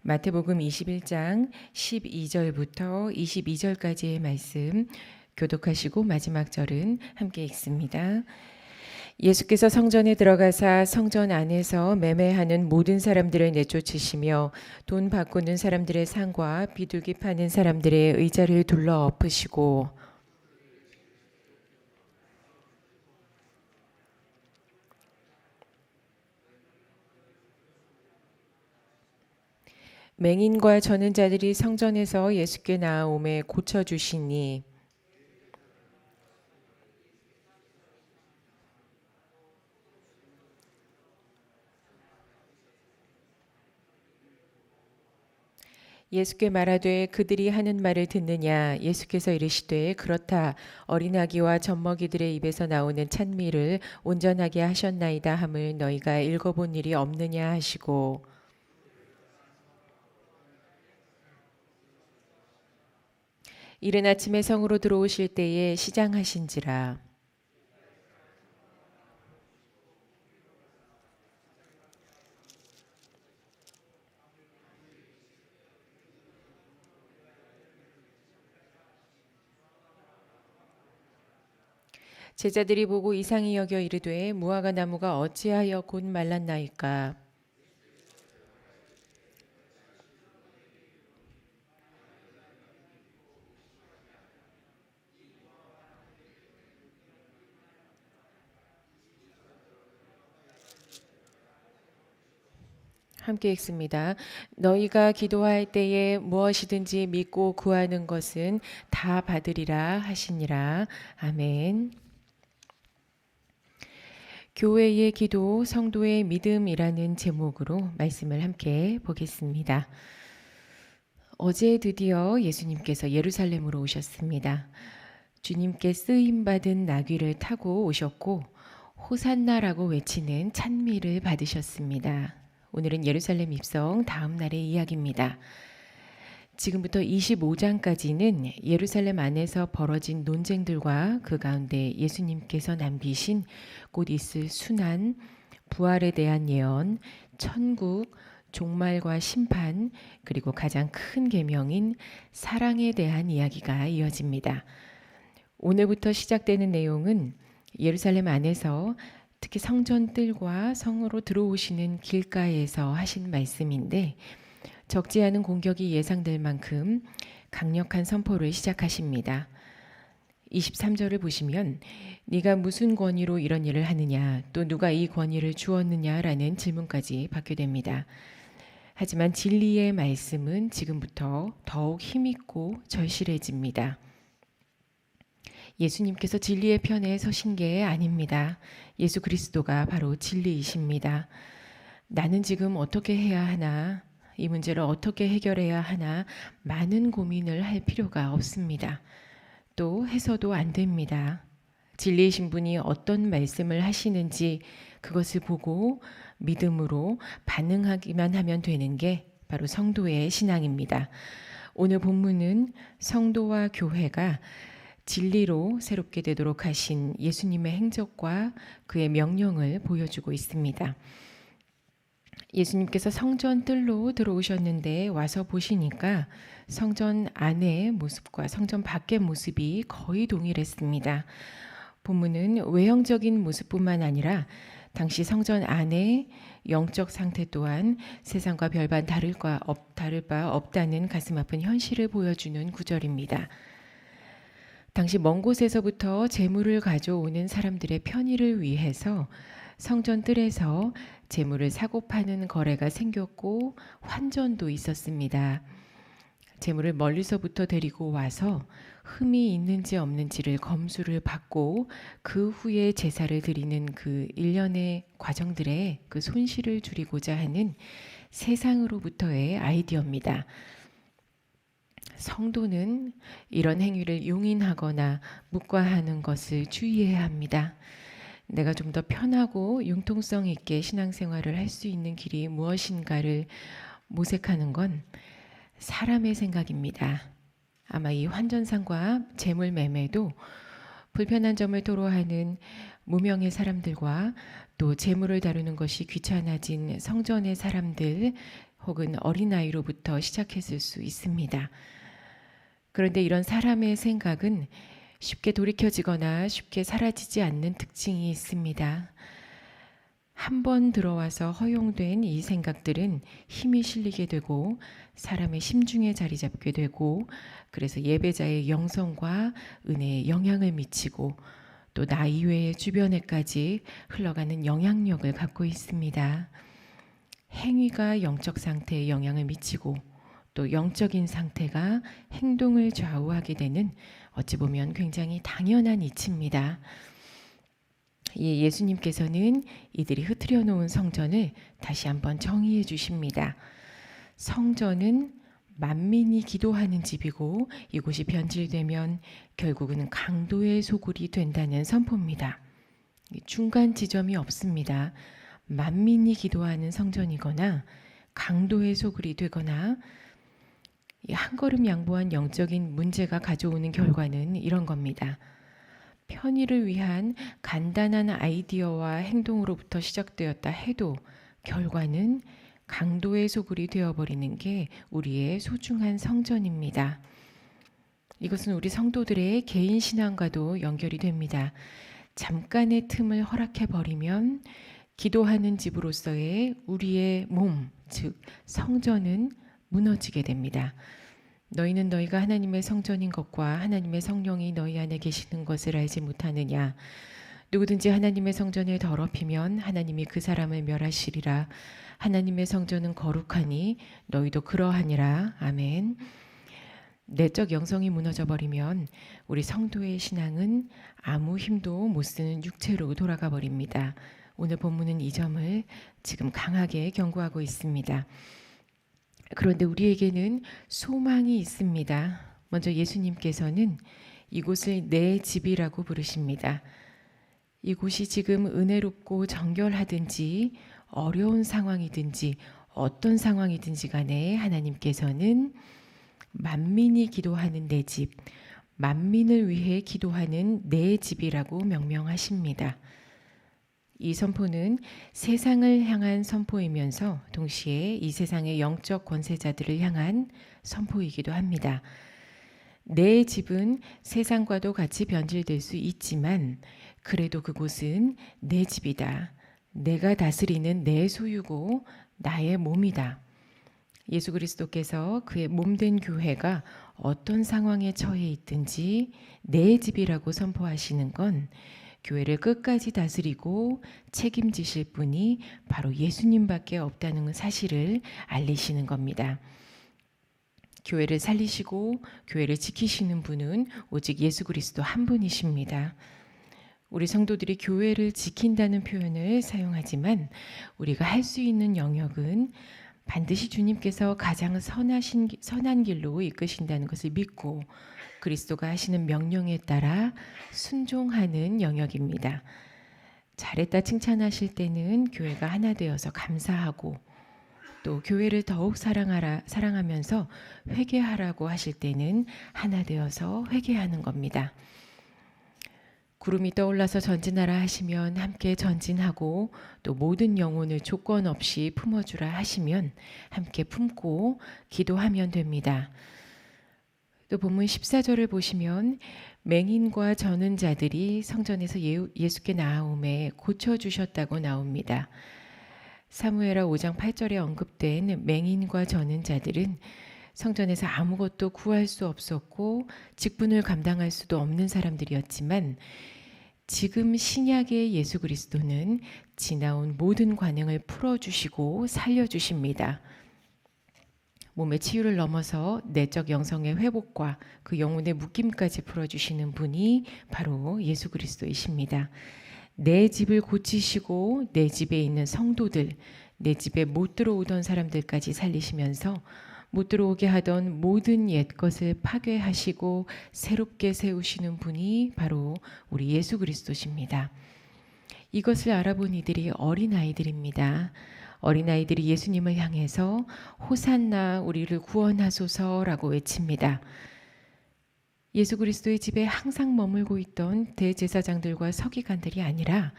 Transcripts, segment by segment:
마태복음 21장 12절부터 22절까지의 말씀 교독하시고 마지막 절은 함께 읽습니다. 예수께서 성전에 들어가사 성전 안에서 매매하는 모든 사람들을 내쫓으시며 돈 바꾸는 사람들의 상과 비둘기 파는 사람들의 의자를 둘러 엎으시고 맹인과 저는 자들이 성전에서 예수께 나아오매 고쳐주시니 예수께 말하되 그들이 하는 말을 듣느냐. 예수께서 이르시되 그렇다. 어린아기와 젖먹이들의 입에서 나오는 찬미를 온전하게 하셨나이다 함을 너희가 읽어본 일이 없느냐 하시고 이른 아침에 성으로 들어오실 때에 시장하신지라. 제자들이 보고 이상히 여겨 이르되 무화과 나무가 어찌하여 곧 말랐나이까. 함께 읽습니다. 너희가 기도할 때에 무엇이든지 믿고 구하는 것은 다 받으리라 하시니라. 아멘. 교회의 기도, 성도의 믿음이라는 제목으로 말씀을 함께 보겠습니다. 어제 드디어 예수님께서 예루살렘으로 오셨습니다. 주님께 쓰임받은 나귀를 타고 오셨고 호산나라고 외치는 찬미를 받으셨습니다. 오늘은 예루살렘 입성 다음 날의 이야기입니다. 지금부터 25장까지는 예루살렘 안에서 벌어진 논쟁들과 그 가운데 예수님께서 남기신 곧 있을 순환, 부활에 대한 예언, 천국, 종말과 심판, 그리고 가장 큰 계명인 사랑에 대한 이야기가 이어집니다. 오늘부터 시작되는 내용은 예루살렘 안에서 특히 성전뜰과 성으로 들어오시는 길가에서 하신 말씀인데 적지 않은 공격이 예상될 만큼 강력한 선포를 시작하십니다. 23절을 보시면 네가 무슨 권위로 이런 일을 하느냐 또 누가 이 권위를 주었느냐라는 질문까지 받게 됩니다. 하지만 진리의 말씀은 지금부터 더욱 힘있고 절실해집니다. 예수님께서 진리의 편에 서신 게 아닙니다. 예수 그리스도가 바로 진리이십니다. 나는 지금 어떻게 해야 하나? 이 문제를 어떻게 해결해야 하나? 많은 고민을 할 필요가 없습니다. 또 해서도 안 됩니다. 진리이신 분이 어떤 말씀을 하시는지 그것을 보고 믿음으로 반응하기만 하면 되는 게 바로 성도의 신앙입니다. 오늘 본문은 성도와 교회가 진리로 새롭게 되도록 하신 예수님의 행적과 그의 명령을 보여주고 있습니다. 예수님께서 성전 뜰로 들어오셨는데 와서 보시니까 성전 안의 모습과 성전 밖의 모습이 거의 동일했습니다. 본문은 외형적인 모습뿐만 아니라 당시 성전 안의 영적 상태 또한 세상과 별반 다를 바 없다는 가슴 아픈 현실을 보여주는 구절입니다. 당시 먼 곳에서부터 재물을 가져오는 사람들의 편의를 위해서 성전 뜰에서 재물을 사고 파는 거래가 생겼고 환전도 있었습니다. 재물을 멀리서부터 데리고 와서 흠이 있는지 없는지를 검수를 받고 그 후에 제사를 드리는 그 일련의 과정들에 그 손실을 줄이고자 하는 세상으로부터의 아이디어입니다. 성도는 이런 행위를 용인하거나 묵과하는 것을 주의해야 합니다. 내가 좀 더 편하고 융통성 있게 신앙생활을 할 수 있는 길이 무엇인가를 모색하는 건 사람의 생각입니다. 아마 이 환전상과 재물 매매도 불편한 점을 토로하는 무명의 사람들과 또 재물을 다루는 것이 귀찮아진 성전의 사람들 혹은 어린아이로부터 시작했을 수 있습니다. 그런데 이런 사람의 생각은 쉽게 돌이켜지거나 쉽게 사라지지 않는 특징이 있습니다. 한 번 들어와서 허용된 이 생각들은 힘이 실리게 되고 사람의 심중에 자리 잡게 되고, 그래서 예배자의 영성과 은혜에 영향을 미치고 또 나 이외의 주변에까지 흘러가는 영향력을 갖고 있습니다. 행위가 영적 상태에 영향을 미치고 또 영적인 상태가 행동을 좌우하게 되는, 어찌 보면 굉장히 당연한 이치입니다. 예수님께서는 이들이 흐트려 놓은 성전을 다시 한번 정의해 주십니다. 성전은 만민이 기도하는 집이고 이곳이 변질되면 결국은 강도의 소굴이 된다는 선포입니다. 중간 지점이 없습니다. 만민이 기도하는 성전이거나 강도의 소굴이 되거나, 한 걸음 양보한 영적인 문제가 가져오는 결과는 이런 겁니다. 편의를 위한 간단한 아이디어와 행동으로부터 시작되었다 해도 결과는 강도의 소굴이 되어버리는 게 우리의 소중한 성전입니다. 이것은 우리 성도들의 개인 신앙과도 연결이 됩니다. 잠깐의 틈을 허락해버리면 기도하는 집으로서의 우리의 몸, 즉 성전은 무너지게 됩니다. 너희는 너희가 하나님의 성전인 것과 하나님의 성령이 너희 안에 계시는 것을 알지 못하느냐. 누구든지 하나님의 성전을 더럽히면 하나님이 그 사람을 멸하시리라. 하나님의 성전은 거룩하니 너희도 그러하니라. 아멘. 내적 영성이 무너져 버리면 우리 성도의 신앙은 아무 힘도 못 쓰는 육체로 돌아가 버립니다. 오늘 본문은 이 점을 지금 강하게 경고하고 있습니다. 그런데 우리에게는 소망이 있습니다. 먼저 예수님께서는 이곳을 내 집이라고 부르십니다. 이곳이 지금 은혜롭고 정결하든지 어려운 상황이든지 어떤 상황이든지 간에 하나님께서는 만민이 기도하는 내 집, 만민을 위해 기도하는 내 집이라고 명명하십니다. 이 선포는 세상을 향한 선포이면서 동시에 이 세상의 영적 권세자들을 향한 선포이기도 합니다. 내 집은 세상과도 같이 변질될 수 있지만 그래도 그곳은 내 집이다. 내가 다스리는 내 소유고 나의 몸이다. 예수 그리스도께서 그의 몸된 교회가 어떤 상황에 처해 있든지 내 집이라고 선포하시는 건 교회를 끝까지 다스리고 책임지실 분이 바로 예수님밖에 없다는 사실을 알리시는 겁니다. 교회를 살리시고 교회를 지키시는 분은 오직 예수 그리스도 한 분이십니다. 우리 성도들이 교회를 지킨다는 표현을 사용하지만 우리가 할 수 있는 영역은 반드시 주님께서 가장 선한 길로 이끄신다는 것을 믿고 그리스도가 하시는 명령에 따라 순종하는 영역입니다. 잘했다 칭찬하실 때는 교회가 하나 되어서 감사하고, 또 교회를 더욱 사랑하면서 회개하라고 하실 때는 하나 되어서 회개하는 겁니다. 구름이 떠올라서 전진하라 하시면 함께 전진하고, 또 모든 영혼을 조건 없이 품어주라 하시면 함께 품고 기도하면 됩니다. 또 본문 14절을 보시면 맹인과 저는 자들이 성전에서 예수께 나아오매 고쳐주셨다고 나옵니다. 사무엘하 5장 8절에 언급된 맹인과 저는 자들은 성전에서 아무것도 구할 수 없었고 직분을 감당할 수도 없는 사람들이었지만, 지금 신약의 예수 그리스도는 지나온 모든 관행을 풀어주시고 살려주십니다. 몸의 치유를 넘어서 내적 영성의 회복과 그 영혼의 묶임까지 풀어주시는 분이 바로 예수 그리스도이십니다. 내 집을 고치시고 내 집에 있는 성도들, 내 집에 못 들어오던 사람들까지 살리시면서 못 들어오게 하던 모든 옛것을 파괴하시고 새롭게 세우시는 분이 바로 우리 예수 그리스도십니다. 이것을 알아본 이들이 어린아이들입니다. 어린아이들이 예수님을 향해서 호산나 우리를 구원하소서라고 외칩니다. 예수 그리스도의 집에 항상 머물고 있던 대제사장들과 서기관들이 아니라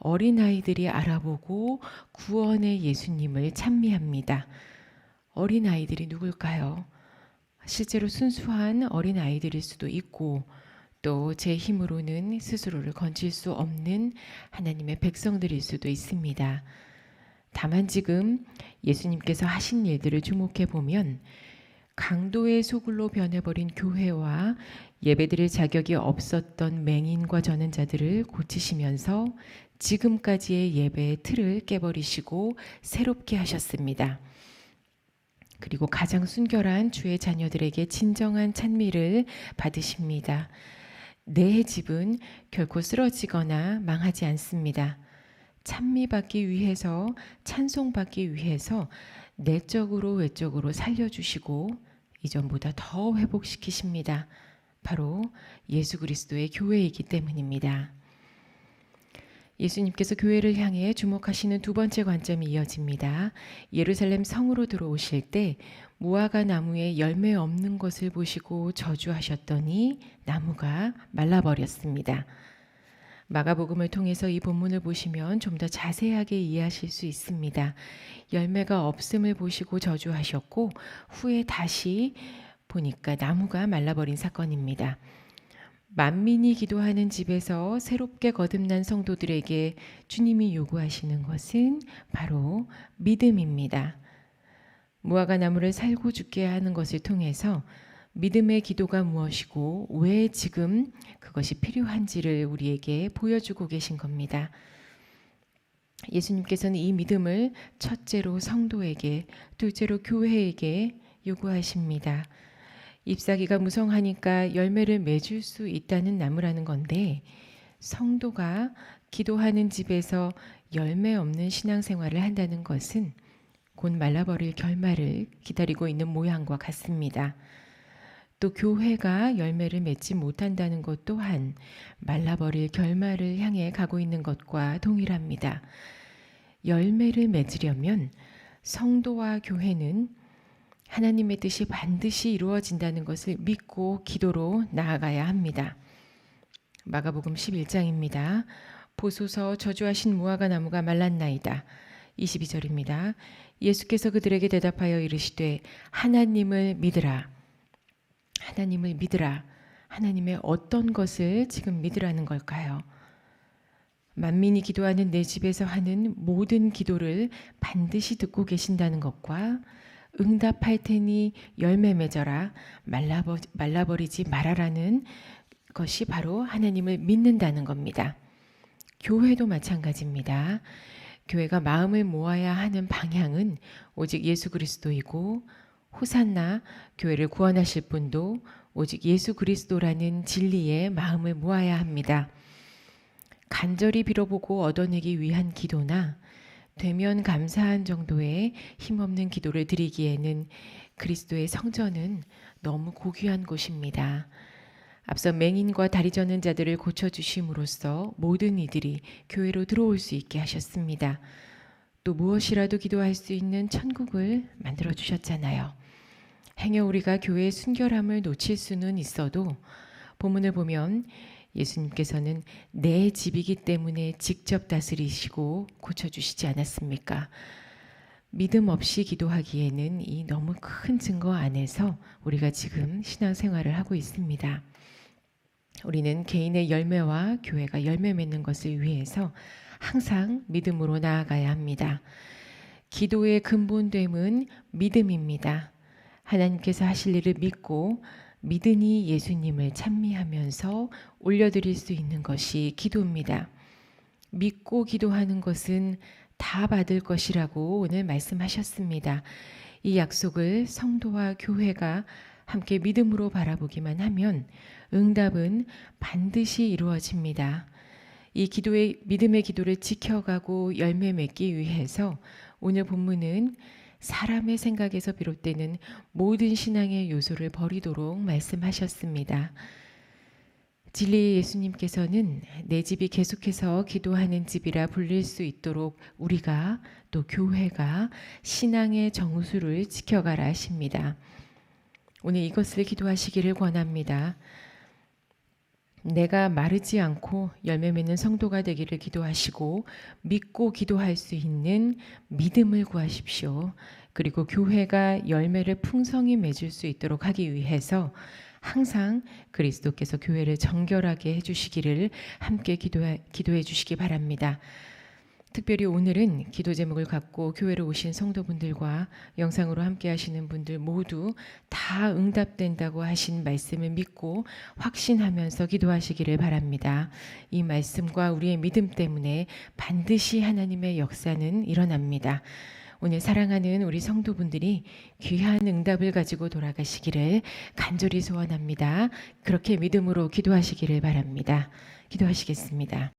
어린아이들이 알아보고 구원의 예수님을 찬미합니다. 어린아이들이 누굴까요? 실제로 순수한 어린아이들일 수도 있고 또 제 힘으로는 스스로를 건질 수 없는 하나님의 백성들일 수도 있습니다. 다만 지금 예수님께서 하신 일들을 주목해 보면 강도의 소굴로 변해버린 교회와 예배드릴 자격이 없었던 맹인과 전능자들을 고치시면서 지금까지의 예배의 틀을 깨버리시고 새롭게 하셨습니다. 그리고 가장 순결한 주의 자녀들에게 진정한 찬미를 받으십니다. 내 집은 결코 쓰러지거나 망하지 않습니다. 찬미받기 위해서, 찬송받기 위해서 내적으로 외적으로 살려주시고 이전보다 더 회복시키십니다. 바로 예수 그리스도의 교회이기 때문입니다. 예수님께서 교회를 향해 주목하시는 두 번째 관점이 이어집니다. 예루살렘 성으로 들어오실 때 무화과 나무에 열매 없는 것을 보시고 저주하셨더니 나무가 말라버렸습니다. 마가복음을 통해서 이 본문을 보시면 좀 더 자세하게 이해하실 수 있습니다. 열매가 없음을 보시고 저주하셨고 후에 다시 보니까 나무가 말라버린 사건입니다. 만민이 기도하는 집에서 새롭게 거듭난 성도들에게 주님이 요구하시는 것은 바로 믿음입니다. 무화과 나무를 살고 죽게 하는 것을 통해서 믿음의 기도가 무엇이고 왜 지금 그것이 필요한지를 우리에게 보여주고 계신 겁니다. 예수님께서는 이 믿음을 첫째로 성도에게, 둘째로 교회에게 요구하십니다. 잎사귀가 무성하니까 열매를 맺을 수 있다는 나무라는 건데 성도가 기도하는 집에서 열매 없는 신앙생활을 한다는 것은 곧 말라버릴 결말을 기다리고 있는 모양과 같습니다. 또 교회가 열매를 맺지 못한다는 것 또한 말라버릴 결말을 향해 가고 있는 것과 동일합니다. 열매를 맺으려면 성도와 교회는 하나님의 뜻이 반드시 이루어진다는 것을 믿고 기도로 나아가야 합니다. 마가복음 11장입니다. 보소서 저주하신 무화과 나무가 말랐나이다. 22절입니다. 예수께서 그들에게 대답하여 이르시되 하나님을 믿으라. 하나님을 믿으라. 하나님의 어떤 것을 지금 믿으라는 걸까요? 만민이 기도하는 내 집에서 하는 모든 기도를 반드시 듣고 계신다는 것과 응답할 테니 열매 맺어라 말라버리지 말아라는 것이 바로 하나님을 믿는다는 겁니다. 교회도 마찬가지입니다. 교회가 마음을 모아야 하는 방향은 오직 예수 그리스도이고 호산나 교회를 구원하실 분도 오직 예수 그리스도라는 진리에 마음을 모아야 합니다. 간절히 빌어보고 얻어내기 위한 기도나 되면 감사한 정도의 힘없는 기도를 드리기에는 그리스도의 성전은 너무 고귀한 곳입니다. 앞서 맹인과 다리 저는 자들을 고쳐주심으로써 모든 이들이 교회로 들어올 수 있게 하셨습니다. 또 무엇이라도 기도할 수 있는 천국을 만들어주셨잖아요. 행여 우리가 교회의 순결함을 놓칠 수는 있어도 본문을 보면 예수님께서는 내 집이기 때문에 직접 다스리시고 고쳐주시지 않았습니까? 믿음 없이 기도하기에는 이 너무 큰 증거 안에서 우리가 지금 신앙생활을 하고 있습니다. 우리는 개인의 열매와 교회가 열매 맺는 것을 위해서 항상 믿음으로 나아가야 합니다. 기도의 근본됨은 믿음입니다. 하나님께서 하실 일을 믿고 믿으니 예수님을 찬미하면서 올려드릴 수 있는 것이 기도입니다. 믿고 기도하는 것은 다 받을 것이라고 오늘 말씀하셨습니다. 이 약속을 성도와 교회가 함께 믿음으로 바라보기만 하면 응답은 반드시 이루어집니다. 이 믿음의 기도를 지켜가고 열매 맺기 위해서 오늘 본문은 사람의 생각에서 비롯되는 모든 신앙의 요소를 버리도록 말씀하셨습니다. 진리의 예수님께서는 내 집이 계속해서 기도하는 집이라 불릴 수 있도록 우리가 또 교회가 신앙의 정수를 지켜가라 하십니다. 오늘 이것을 기도하시기를 권합니다. 내가 마르지 않고 열매 맺는 성도가 되기를 기도하시고 믿고 기도할 수 있는 믿음을 구하십시오. 그리고 교회가 열매를 풍성히 맺을 수 있도록 하기 위해서 항상 그리스도께서 교회를 정결하게 해주시기를 함께 기도해 주시기 바랍니다. 특별히 오늘은 기도 제목을 갖고 교회로 오신 성도분들과 영상으로 함께 하시는 분들 모두 다 응답된다고 하신 말씀을 믿고 확신하면서 기도하시기를 바랍니다. 이 말씀과 우리의 믿음 때문에 반드시 하나님의 역사는 일어납니다. 오늘 사랑하는 우리 성도분들이 귀한 응답을 가지고 돌아가시기를 간절히 소원합니다. 그렇게 믿음으로 기도하시기를 바랍니다. 기도하시겠습니다.